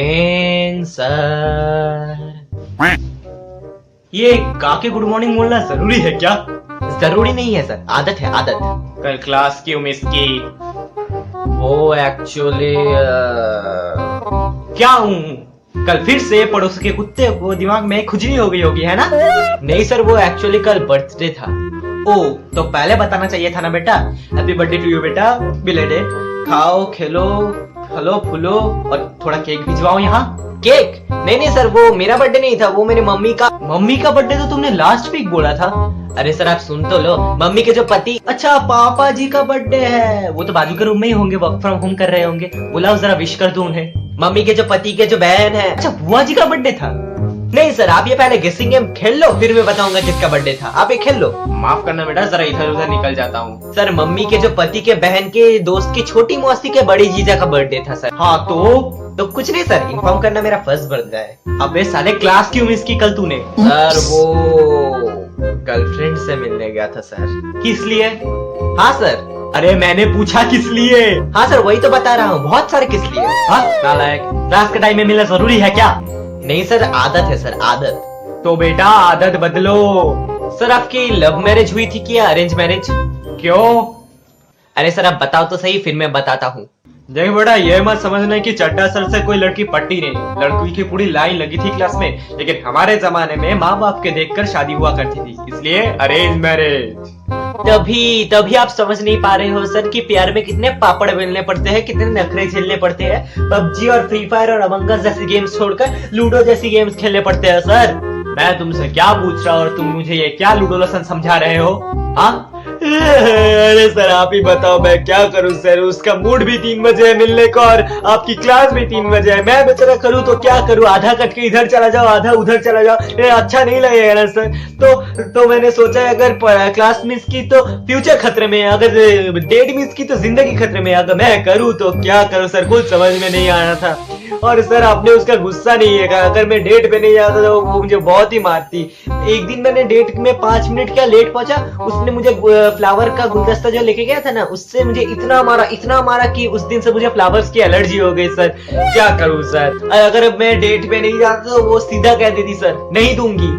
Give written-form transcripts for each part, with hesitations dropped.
Morning sir. ये काके good morning बोलना जरूरी है क्या? जरूरी नहीं है सर, आदत है आदत। कल क्लास क्यों मिस की? वो एक्चुअली क्या हूँ, कल फिर से पड़ोस के कुत्ते को दिमाग में खुजली हो गई होगी, है ना? नहीं सर, वो एक्चुअली कल बर्थडे था। ओ, तो पहले बताना चाहिए था ना बेटा। हैप्पी बर्थडे टू यू बेटा, बिलेटेड। खाओ, खेलो, फलो फूलो और थोड़ा केक भिजवाओ यहाँ। केक? नहीं सर, वो मेरा बर्थडे नहीं था, वो मेरी मम्मी का। मम्मी का बर्थडे तो तुमने लास्ट वीक बोला था। अरे सर आप सुन तो लो, मम्मी के जो पति। अच्छा, पापा जी का बर्थडे है। वो तो बाजू के रूम में ही होंगे, वर्क फ्रॉम होम कर रहे होंगे। बुलाओ जरा, विश कर दो उन्हें। मम्मी के जो पति के जो बहन है। अच्छा, बुआ जी का बर्थडे था। नहीं सर, आप ये पहले गेसिंग गेम खेल लो, फिर मैं बताऊंगा किसका बर्थडे था। आप ये खेल लो। माफ करना बेटा, जरा इधर उधर निकल जाता हूँ। सर, मम्मी के जो पति के बहन के दोस्त की छोटी मौसी के बड़ी जीजा का बर्थडे था सर। हाँ तो कुछ नहीं सर, इन्फॉर्म करना मेरा फर्ज बनता है। अबे साले, क्लास क्यों मिस की कल तूने? सर वो गर्लफ्रेंड से मिलने गया था सर। किस लिए? हाँ सर। अरे मैंने पूछा किस लिए? हाँ सर, वही तो बता रहा हूँ, बहुत सारे किस लिए। हाँ नालायक, क्लास के टाइम में मिलना जरूरी है क्या? नहीं सर, आदत है सर, आदत। तो बेटा आदत बदलो। सर, आपकी लव मैरिज हुई थी क्या अरेंज मैरिज? क्यों? अरे सर आप बताओ तो सही, फिर मैं बताता हूँ। देख बेटा, ये मत समझना कि चड्डा सर से कोई लड़की पट्टी नहीं, लड़की की पूरी लाइन लगी थी क्लास में। लेकिन हमारे जमाने में माँ बाप के देखकर शादी हुआ करती थी, इसलिए अरेंज मैरिज। तभी आप समझ नहीं पा रहे हो सर कि प्यार में कितने पापड़ बेलने पड़ते हैं, कितने नखरे झेलने पड़ते हैं। पबजी और फ्री फायर और अमंग अस जैसी गेम्स छोड़कर लूडो जैसी गेम्स खेलने पड़ते हैं सर। मैं तुमसे क्या पूछ रहा हूँ और तुम मुझे ये क्या लूडो लेसन समझा रहे हो? हाँ? अरे सर आप ही बताओ, मैं क्या करूं सर? उसका मूड भी 3 बजे है मिलने का और आपकी क्लास भी 3 बजे है। मैं बेचारा करूं तो क्या करूं? आधा कट के इधर चला जाओ, आधा उधर चला जाओ, अच्छा नहीं लगेगा ना सर। तो मैंने सोचा अगर क्लास मिस की तो फ्यूचर खतरे में है, अगर डेट मिस की तो जिंदगी खतरे में है। अगर मैं करूं तो क्या करूं सर? कुछ समझ में नहीं आ रहा था। और सर आपने उसका गुस्सा नहीं है, अगर मैं डेट पे नहीं जाता तो वो मुझे बहुत ही मारती। एक दिन मैंने डेट में 5 मिनट क्या लेट पहुंचा, उसने मुझे फ्लावर का गुलदस्ता जो लेके गया था ना, उससे मुझे इतना मारा कि उस दिन से मुझे फ्लावर्स की एलर्जी हो गई सर। क्या करूं सर? अगर मैं डेट पे नहीं जाता तो वो सीधा कह देती सर नहीं दूंगी।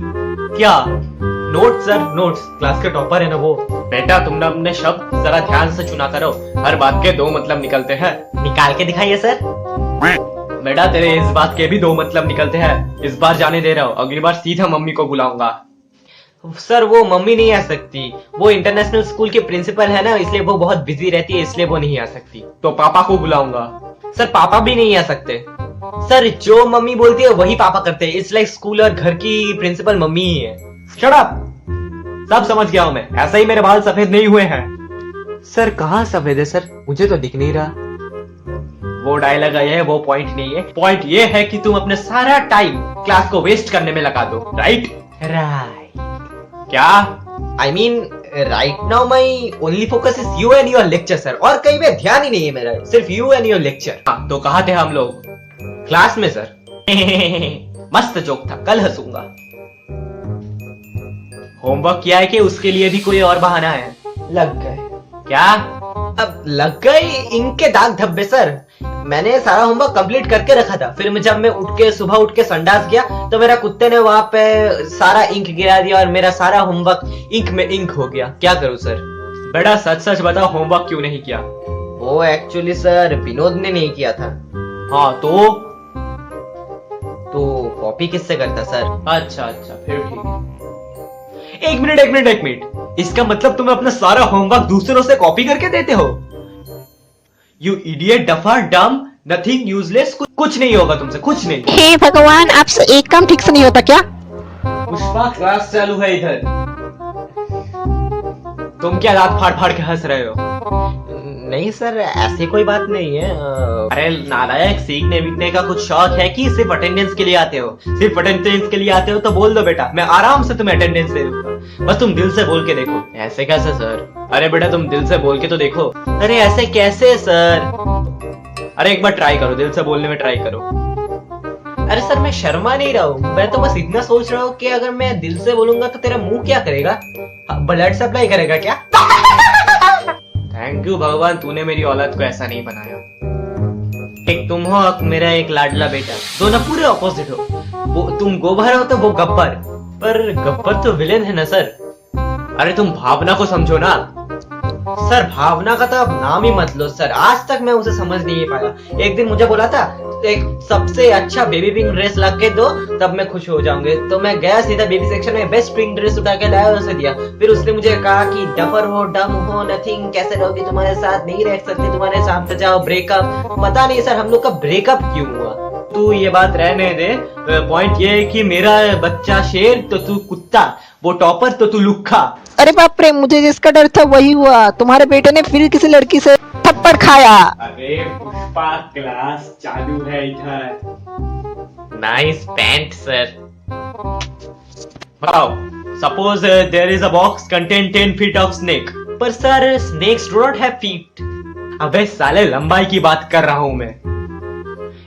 क्या? Note sir, notes. क्लास के टॉपर है ना वो। बेटा तुम अपने शब्द जरा ध्यान से चुना करो, हर बात के 2 मतलब निकलते हैं। निकाल के दिखाइए सर। बेटा तेरे इस बात के भी 2 मतलब निकलते हैं। इस बार जाने दे रहा हूँ, अगली बार सीधा मम्मी को बुलाऊंगा। सर वो मम्मी नहीं आ सकती, वो इंटरनेशनल स्कूल के प्रिंसिपल है ना, इसलिए वो बहुत बिजी रहती है, इसलिए वो नहीं आ सकती। तो पापा को बुलाऊंगा। सर पापा भी नहीं आ सकते। सर जो मम्मी बोलती है वही पापा करते हैं, इट्स लाइक स्कूल और घर की प्रिंसिपल मम्मी ही है। Shut up! सब समझ गया हूं मैं, ऐसा ही मेरे बाल सफेद नहीं हुए हैं। सर कहाँ सफेद है सर? मुझे तो दिख नहीं रहा। वो डायलॉग है, वो पॉइंट नहीं है। पॉइंट ये है कि तुम अपने सारा टाइम क्लास को वेस्ट करने में लगा दो। राइट? क्या? I mean right now my only focus is you and your lecture sir, और कहीं पे ध्यान ही नहीं है मेरा, सिर्फ यू एंड योर लेक्चर। तो कहाँ थे हम लोग? क्लास में सर। मस्त जोक था, कल हंसूंगा। होमवर्क किया है कि उसके लिए भी कोई और बहाना है? लग गए। क्या? अब लग गए इंक के दाग धब्बे सर। मैंने सारा होमवर्क कंप्लीट करके रखा था, फिर जब मैं सुबह उठ के संडास गया तो मेरा कुत्ते ने वहां पे सारा इंक गिरा दिया और मेरा सारा होमवर्क इंक में इंक हो गया। क्या करूं सर? बेटा सच सच बताओ, होमवर्क क्यों नहीं किया? वो एक्चुअली सर विनोद ने नहीं किया था। हाँ तो कॉपी किससे करता सर? अच्छा फिर ठीक है। एक मिनट, इसका मतलब तुम अपना सारा होमवर्क दूसरों से कॉपी करके देते हो? यू इडियट, डफर, डम, नथिंग, यूजलेस। कुछ नहीं होगा तुमसे, कुछ नहीं। हे भगवान, आपसे एक काम ठीक से नहीं होता क्या? पुष्पा क्लास चालू है इधर। तुम क्या दांत फाड़ के हंस रहे हो? नहीं सर, ऐसी कोई बात नहीं है। अरे नालायक, सीखने वीखने का कुछ शौक है कि सिर्फ अटेंडेंस के लिए आते हो? सिर्फ अटेंडेंस के लिए आते हो तो बोल दो बेटा, मैं आराम से तुम्हें अटेंडेंस दे दूंगा। बस तुम दिल से बोल के देखो। ऐसे कैसे सर? अरे बेटा तुम दिल से बोल के तो देखो। अरे ऐसे कैसे सर? अरे एक बार ट्राई करो, दिल से बोलने में ट्राई करो। अरे सर मैं शर्मा नहीं रहा हूँ, मैं तो बस इतना सोच रहा हूँ कि अगर मैं दिल से बोलूंगा तो तेरा मुंह क्या करेगा? ब्लड सप्लाई करेगा क्या? थैंक यू भगवान, तूने मेरी औलाद को ऐसा नहीं बनाया। एक तुम हो और मेरा एक लाडला बेटा, दोनों पूरे ऑपोजिट हो। वो तुम गोबर हो तो वो गब्बर, पर गब्बर तो विलेन है ना सर। अरे तुम भावना को समझो ना सर, भावना का तो अब नाम ही मत लो सर। आज तक मैं उसे समझ नहीं पाया। एक दिन मुझे बोला था एक सबसे अच्छा बेबी पिंक ड्रेस ला के दो तब मैं खुश हो जाऊंगी, तो मैं गया सीधा बेबी सेक्शन में बेस्ट पिंक ड्रेस उठा के लाया, उसे दिया। फिर उसने मुझे कहा कि डफर हो, डम हो, नथिंग, कैसे रहोगी, तुम्हारे साथ नहीं रह सकती, तुम्हारे साथ जाओ ब्रेकअप। पता नहीं सर हम लोग का ब्रेकअप क्यों हुआ। तू ये बात रहने दे, पॉइंट ये है कि मेरा बच्चा शेर तो तू कुत्ता, वो टॉपर तो तू लुक्खा। अरे बाप रे, मुझे जिसका डर था वही हुआ। तुम्हारे बेटे ने फिर किसी लड़की से थप्पड़ खाया। अरे पुष्पा क्लास चालू है इधर। Nice pant sir. Wow, suppose there is a box contain 10 feet of snake, पर sir snakes do not have feet. अबे साले लंबाई की बात कर रहा हूं मैं।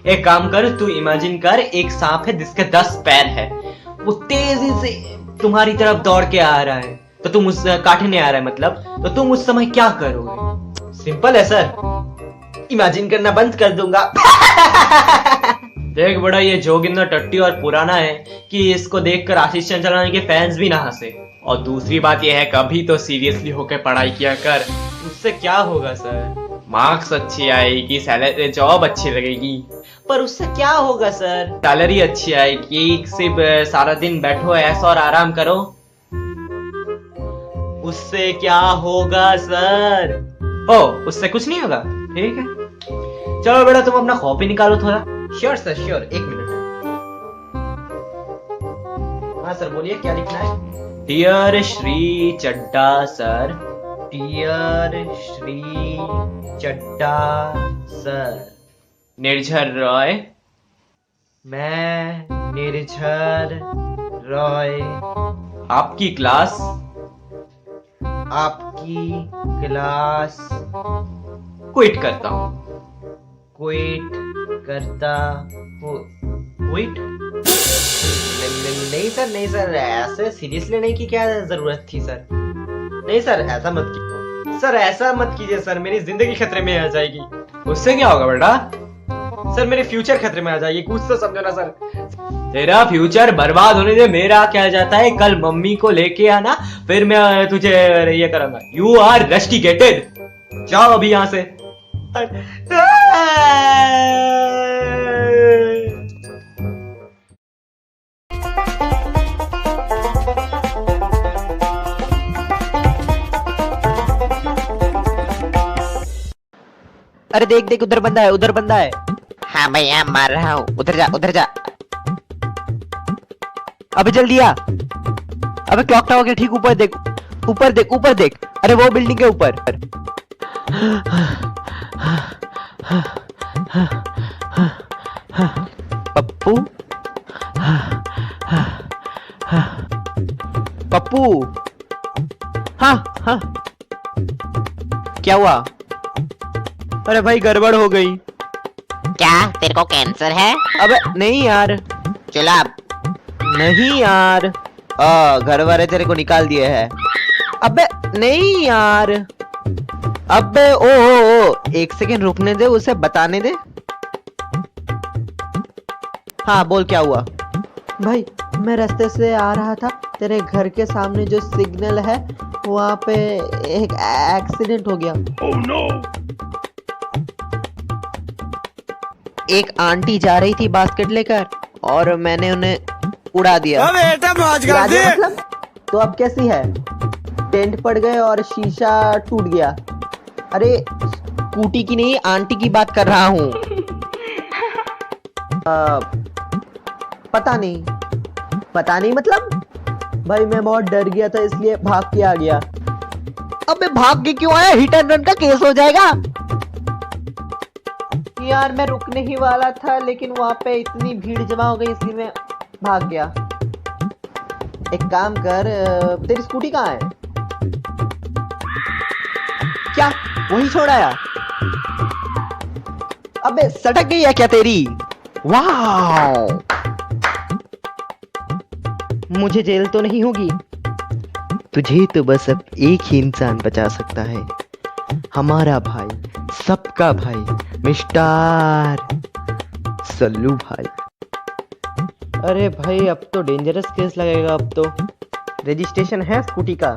एक काम कर, तू इमेजिन कर एक सांप है जिसके 10 पैर है, वो तेजी से तुम्हारी तरफ दौड़ के आ रहा है, तो तुम उस काटने आ रहा है मतलब, तो तुम उस समय क्या करोगे? सिंपल है सर, इमेजिन करना बंद कर दूंगा। देख बड़ा, ये जोक इतना टट्टी और पुराना है कि इसको देखकर आशीष चंचलानी के फैंस भी ना हंसे। और दूसरी बात यह है, कभी तो सीरियसली होकर पढ़ाई किया कर। उससे क्या होगा सर? मार्क्स अच्छी आएगी, सैलरी जॉब अच्छी लगेगी। पर उससे क्या होगा सर? सैलरी अच्छी आएगी, सिर्फ सारा दिन बैठो ऐसा और आराम करो। उससे क्या होगा सर? ओ, उससे कुछ नहीं होगा, ठीक है। चलो बेटा तुम अपना कॉपी निकालो थोड़ा। Sure sir sure, 1 minute. हाँ सर बोलिए, क्या लिखना है? डियर श्री चड्डा सर, डियर श्री चड्डा सर। निर्झर रॉय, मैं निर्झर रॉय आपकी क्लास क्विट करता हूँ। क्विट करता हूँ। क्विट? नहीं सर, नहीं सर, ऐसे सीरियसली नहीं की क्या जरूरत थी सर? नहीं सर ऐसा मत कीजिए सर, ऐसा मत कीजिए सर, मेरी जिंदगी खतरे में आ जाएगी। उससे क्या होगा बेटा? सर मेरे फ्यूचर खतरे में आ जाएगी, कुछ तो समझो ना सर। तेरा फ्यूचर बर्बाद होने दे, मेरा क्या जाता है। कल मम्मी को लेके आना, फिर मैं तुझे ये करूंगा। यू आर रस्टिकेटेड, जाओ अभी यहाँ से। अरे देख देख, उधर बंदा है, उधर बंदा है। हाँ भैया मार रहा हूँ, उधर जा उधर जा। अबे जल्दी आ। अबे क्लॉक टावर के ठीक ऊपर देख, ऊपर देख, ऊपर देख। अरे वो बिल्डिंग के ऊपर। पप्पू, पप्पू। हाँ हाँ, क्या हुआ? अरे भाई गड़बड़ हो गई। क्या तेरे को कैंसर है? अबे नहीं यार, चलो अब। नहीं यार, घर वाले तेरे को निकाल दिए हैं। अबे नहीं यार, अबे ओ 1 सेकेंड रुकने दे, उसे बताने दे। हाँ बोल, क्या हुआ? भाई मैं रास्ते से आ रहा था, तेरे घर के सामने जो सिग्नल है वहाँ पे एक एक्सीडेंट हो गया। oh, no. एक आंटी जा रही थी बास्केट लेकर और मैंने उन्हें उड़ा दिया। बेटा मौज कर दे। मतलब? तो अब कैसी है? टेंट पड़ गए और शीशा टूट गया। अरे स्कूटी की नहीं, आंटी की बात कर रहा हूँ। पता नहीं मतलब? भाई मैं बहुत डर गया था इसलिए भाग के आ गया। अबे भाग के क्यों आया? हिट एंड रन का केस हो जाएगा। यार मैं रुकने ही वाला था, लेकिन वहां पे इतनी भीड़ जमा हो गई इसलिए मैं भाग गया। एक काम कर, तेरी स्कूटी कहाँ है? क्या वही छोड़ आया? अबे सटक गई है क्या तेरी? वाह, मुझे जेल तो नहीं होगी। तुझे तो बस अब एक ही इंसान बचा सकता है, हमारा भाई, सबका भाई, मिस्टर सल्लू भाई। अरे भाई अब तो डेंजरस केस लगेगा। अब तो रजिस्ट्रेशन है स्कूटी का?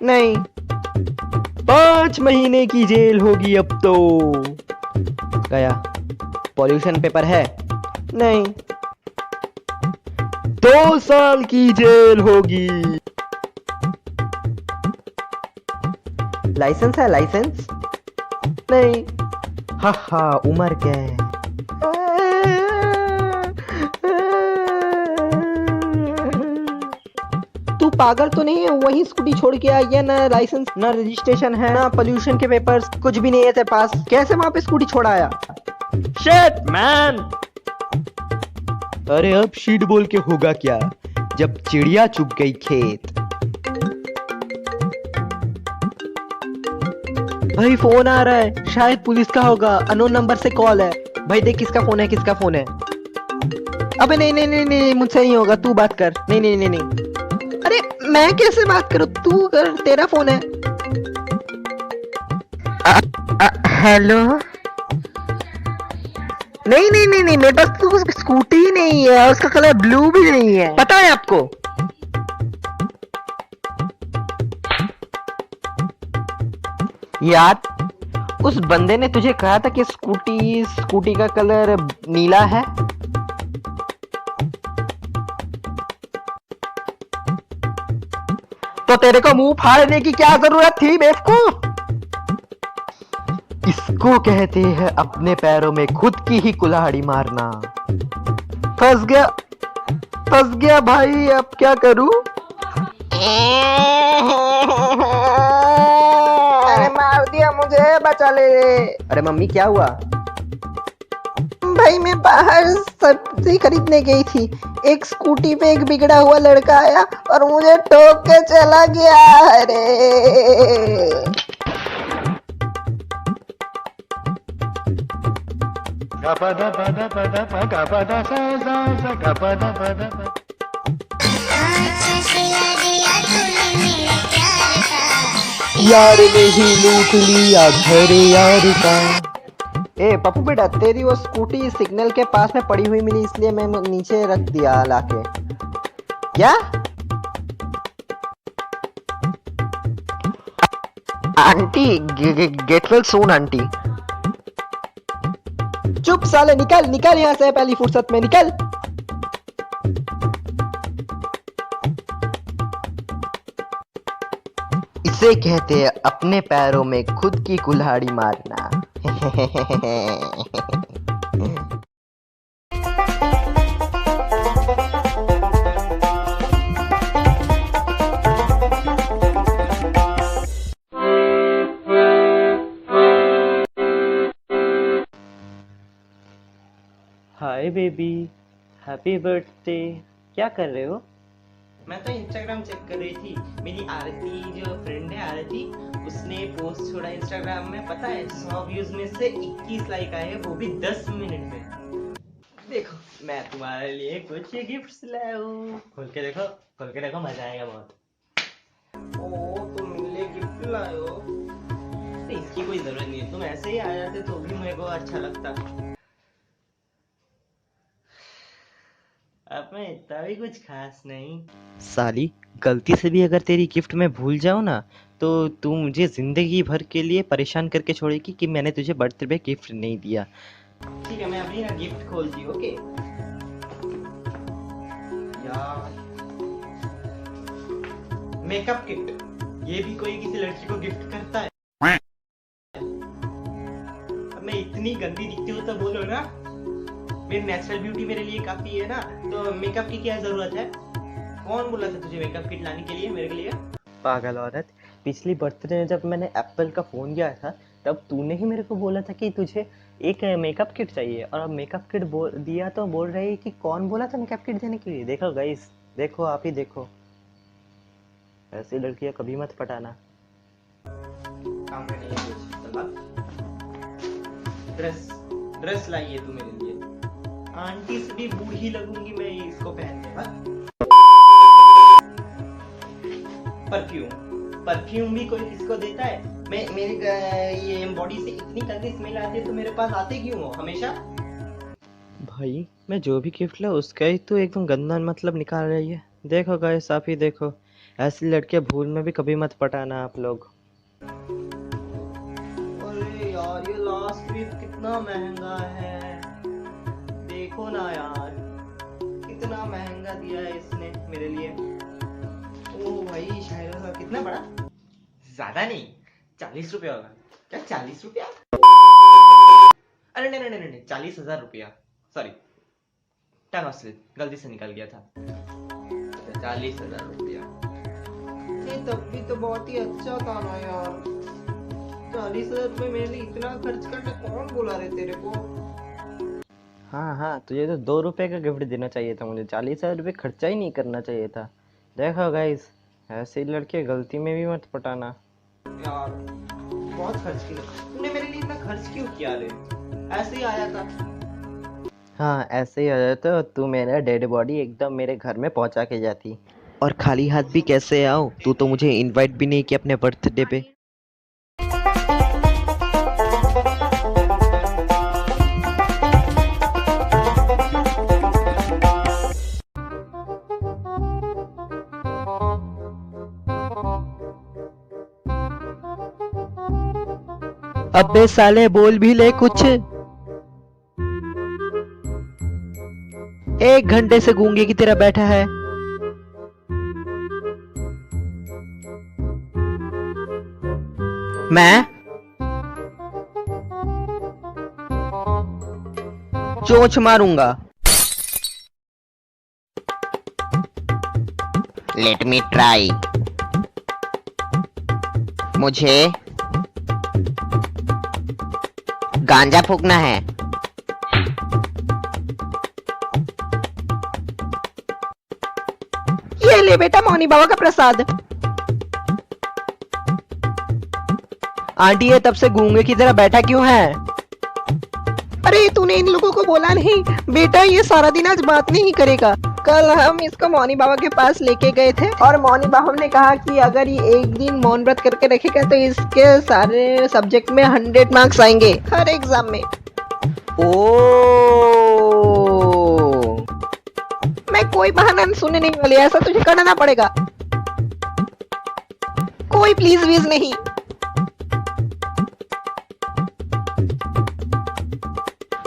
नहीं। 5 महीने की जेल होगी अब तो। गया। पॉल्यूशन पेपर है? नहीं। 2 साल की जेल होगी। लाइसेंस है? लाइसेंस नहीं। हा हा, उम्र क्या है? तू पागल तो नहीं है? वही स्कूटी छोड़ के आई है, ना लाइसेंस ना रजिस्ट्रेशन है ना पोल्यूशन के पेपर्स, कुछ भी नहीं है तेरे पास। कैसे वहां पे स्कूटी छोड़ आया? Shit man. अरे अब शीट बोल के होगा क्या जब चिड़िया चुग गई खेत। भाई फोन आ रहा है, शायद पुलिस का होगा। अननोन नंबर से कॉल है। भाई देख किसका फोन है, किसका फोन है। अबे नहीं नहीं नहीं नहीं, मुझसे नहीं होगा, तू बात कर। नहीं नहीं नहीं नहीं। अरे मैं कैसे बात करूं, तू कर, तेरा फोन है। हेलो। नहीं नहीं नहीं नहीं, मेरे पास तो स्कूटी ही नहीं है, उसका कलर ब्लू भी नहीं है। पता है आपको? यार उस बंदे ने तुझे कहा था कि स्कूटी का कलर नीला है। तो तेरे को मुंह फाड़ने की क्या जरूरत थी बेवकूफ? इसको कहते हैं अपने पैरों में खुद की ही कुल्हाड़ी मारना। फंस गया भाई, अब क्या करूं? अरे मार दिया मुझे, बचा ले। अरे मम्मी क्या हुआ? भाई मैं बाहर सब्जी खरीदने गई थी, एक स्कूटी पे एक बिगड़ा हुआ लड़का आया और मुझे ठोक के चला गया। अरे यार ने ही लूट लिया घर यार का। ए पप्पू बेटा, तेरी वो स्कूटी सिग्नल के पास में पड़ी हुई मिली, इसलिए मैं नीचे रख दिया लाके। क्या? Aunty get well soon aunty. चुप साले, निकल निकल यहाँ से पहली फुर्सत में, निकल। इसे कहते हैं अपने पैरों में खुद की कुल्हाड़ी मारना। Hi baby, happy birthday. क्या कर रहे हो? मैं तो इंस्टाग्राम चेक कर रही थी। मेरी आरती जो फ्रेंड है आरती, उसने पोस्ट छोड़ा इंस्टाग्राम में। पता है 100 व्यूज में से 21 लाइक आए, वो भी 10 मिनट में। देखो मैं तुम्हारे लिए कुछ गिफ्ट्स लाया हूँ। खोल के देखो, मजा आएगा बहुत। ओ तुम मेरे लिए गिफ्ट लाए हो? इसकी कोई जरूरत नहीं है, तुम ऐसे ही आ जाते तो भी मेरे को अच्छा लगता। अब मैं इतना भी कुछ खास नहीं। साली, गलती से भी अगर तेरी गिफ्ट मैं भूल जाऊं ना, तो तू मुझे जिंदगी भर के लिए परेशान करके छोड़ेगी कि मैंने तुझे बर्थडे पे गिफ्ट नहीं दिया। ठीक है, मैं अपनी ना गिफ्ट खोलती हूँ। ओके यार, मेकअप किट। ये भी कोई किसी लड़की को गिफ्ट करता है? अब मैं इतनी गंदी दिखती हूँ तो बोलो ना, मेरी नेचुरल ब्यूटी मेरे लिए काफी है ना, तो मेकअप की क्या जरूरत है? कौन बोला था तुझे मेकअप किट लाने के लिए मेरे लिए? पागल औरत, पिछली बर्थडे में जब मैंने एप्पल का फोन लिया था, तब तूने ही मेरे को बोला था कि तुझे एक मेकअप किट चाहिए, और अब मेकअप किट दिया तो बोल रही कि कौन बोला था मेकअप किट देने के लिए। देखो गाइस, देखो आप ही देखो, ऐसी लड़कियां कभी मत पटाना। काम करने के लिए ड्रेस लाइए तू मेरे लिए। आंटी से भी बूढ़ी लगूंगी मैं इसको पहन के। परफ्यूम भी कोई किसको देता है? मेरी ये बॉडी से इतनी गंदी स्मेल आती है तो मेरे पास आते क्यों हो हमेशा? भाई मैं जो भी गिफ्ट ला उसका ही तो एकदम गंदा मतलब निकाल रही है। देखो गाइस, आप ही देखो, ऐसी लड़कियां भूल में भी कभी मत पटाना आप लोग। अरे यार, ये लास्ट वीक कितना महंगा है, देखो ना यार, कितना महंगा दिया है इसने मेरे लिए। ओ भाई शायरा का कितना बड़ा? ज्यादा नहीं, 40 रुपया होगा। क्या 40 रुपया? अरे नहीं नहीं नहीं नहीं, 40,000 रुपया, सॉरी, टंग ऑस्ट्रेट, गलती से निकल गया था। 40,000 रुपया। ये तब भी तो बहुत ही अच्छा था ना यार। 40,000 रुपये मेरे लिए इतना खर्च करना कौन बोला रे तेरे को? हाँ, तुझे तो 2 रुपए का गिफ्ट देना चाहिए था, मुझे 40,000 रुपये खर्चा ही नहीं करना चाहिए था। देखो गाइस, ऐसे लड़के गलती में भी मत पटाना यार। बहुत खर्च किया तूने मेरे लिए, इतना खर्च क्यों किया रे? ऐसे ही आया था। हाँ, ऐसे ही आ जाता तो तू मेरा डेड बॉडी एकदम मेरे घर में पहुंचा के जाती। और खाली हाथ भी कैसे आओ? तू तो मुझे इनवाइट भी नहीं किया अपने बर्थडे पे। अबे साले, बोल भी ले कुछ। 1 घंटे से गूंगे की तरह बैठा है। मैं चोंच मारूंगा। Let me try. मुझे गांजा फूकना है। ये ले बेटा मौनी बाबा का प्रसाद। आंटी, ये तब से गूंगे की तरह बैठा क्यों है? अरे तूने इन लोगों को बोला नहीं बेटा, ये सारा दिन आज बात नहीं करेगा। कल हम इसको मौनी बाबा के पास लेके गए थे और मौनी बाबा ने कहा कि अगर ये एक दिन मौन व्रत करके रखेगा तो इसके सारे सब्जेक्ट में 100 मार्क्स आएंगे हर एग्जाम में। ओ, मैं कोई बहाना सुनने नहीं वाली, ऐसा तुझे करना पड़ेगा। कोई प्लीज वीज नहीं।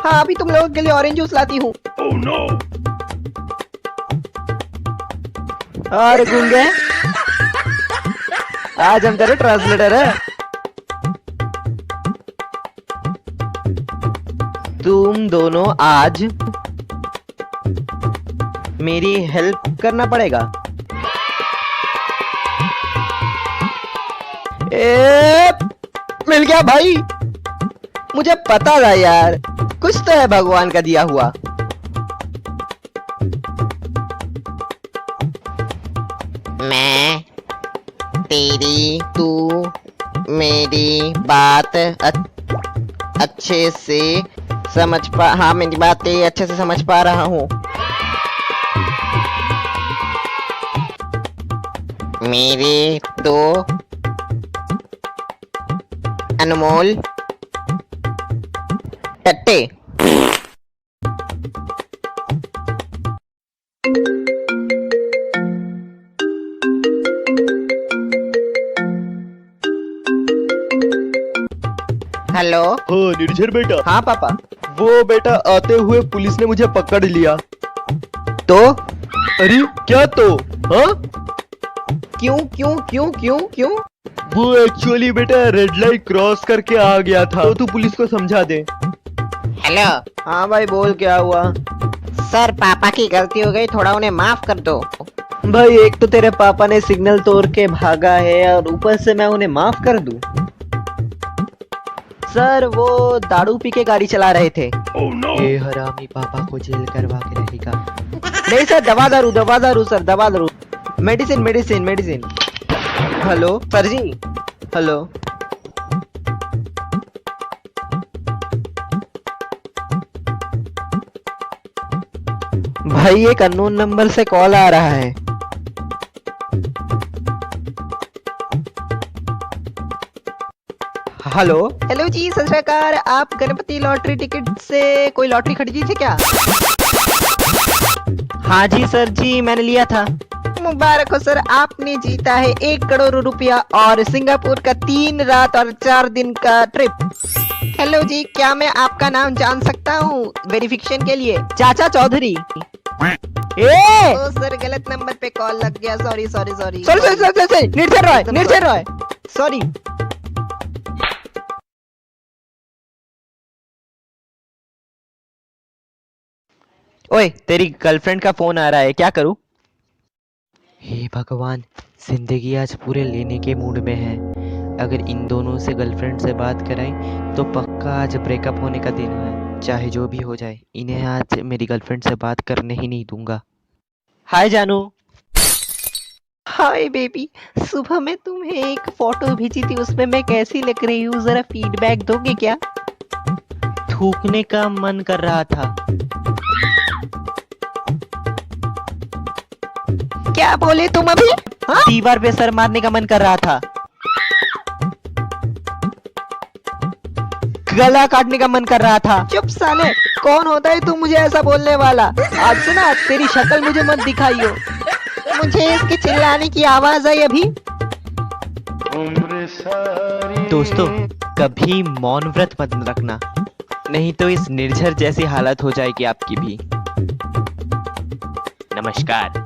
हाँ, अभी तुम लोगों के लिए ऑरेंज जूस लाती हूँ। oh, no. और गूंगे, आज हम तेरे ट्रांसलेटर है। तुम दोनों आज मेरी हेल्प करना पड़ेगा। मिल गया भाई, मुझे पता था यार, कुछ तो है भगवान का दिया हुआ। मैं तेरी, तू मेरी बात अच्छे से समझ पा, हाँ मेरी बात तेरी अच्छे से समझ पा रहा हूँ। मेरे दो अनमोल टट्टे। हेलो। हाँ निर्झर बेटा। हाँ पापा। वो बेटा आते हुए पुलिस ने मुझे पकड़ लिया। तो? अरे क्या तो? हाँ? क्यों क्यों क्यों क्यों क्यों? वो एक्चुअली बेटा रेड लाइट क्रॉस करके आ गया था, तो तू पुलिस को समझा दे। हेलो। हाँ भाई बोल, क्या हुआ? सर पापा की गलती हो गई, थोड़ा उन्हें माफ कर दो। भाई एक तो तेरे पापा ने सिग्नल तोड़ के भागा है और ऊपर से मैं उन्हें माफ कर दूं? सर वो दारू पी के गाड़ी चला रहे थे। oh, no. ये हरामी पापा को जेल करवा के रहेगा। नहीं सर, दवा दारू सर, दवा दारू, medicine medicine medicine. Hello sir जी, हेलो। भाई एक अननोन नंबर से कॉल आ रहा है। हेलो। हेलो जी, सत श्री अकाल। आप गणपति लॉटरी टिकट से कोई लॉटरी खरीदी थी क्या? हाँ जी सर जी, मैंने लिया था। मुबारक हो सर, आपने जीता है 1 करोड़ रुपया और सिंगापुर का 3 रात और 4 दिन का ट्रिप। हेलो जी, क्या मैं आपका नाम जान सकता हूँ वेरिफिकेशन के लिए? चाचा चौधरी। ए ओ सर, गलत नंबर पे कॉल लग गया। Sorry sorry sorry sorry, Nirjar Roy, sorry. ओए तेरी गर्लफ्रेंड का फोन आ रहा है, क्या करूं? हे भगवान, जिंदगी आज पूरे लेने के मूड में है। अगर इन दोनों से गर्लफ्रेंड से बात कराई तो पक्का आज ब्रेकअप होने का दिन है। चाहे जो भी हो जाए, इन्हें आज मेरी गर्लफ्रेंड से बात करने ही नहीं दूंगा। हाय जानू। हाय बेबी, सुबह मैं तुम्हें एक फोटो भेजी थी, उसमें मैं कैसी लग रही हूँ, जरा फीडबैक दोगे क्या? थूकने का मन कर रहा था। क्या बोले तुम अभी? हाँ? दीवार पे सर मारने का मन कर रहा था। गला काटने का मन कर रहा था। चुप साले, कौन होता है तू मुझे ऐसा बोलने वाला? आज से ना तेरी शक्ल मुझे मत दिखाइयो। मुझे इसके चिल्लाने की आवाज आई अभी। दोस्तों, कभी मौन व्रत मत रखना, नहीं तो इस निर्झर जैसी हालत हो जाएगी आपकी भी। नमस्कार।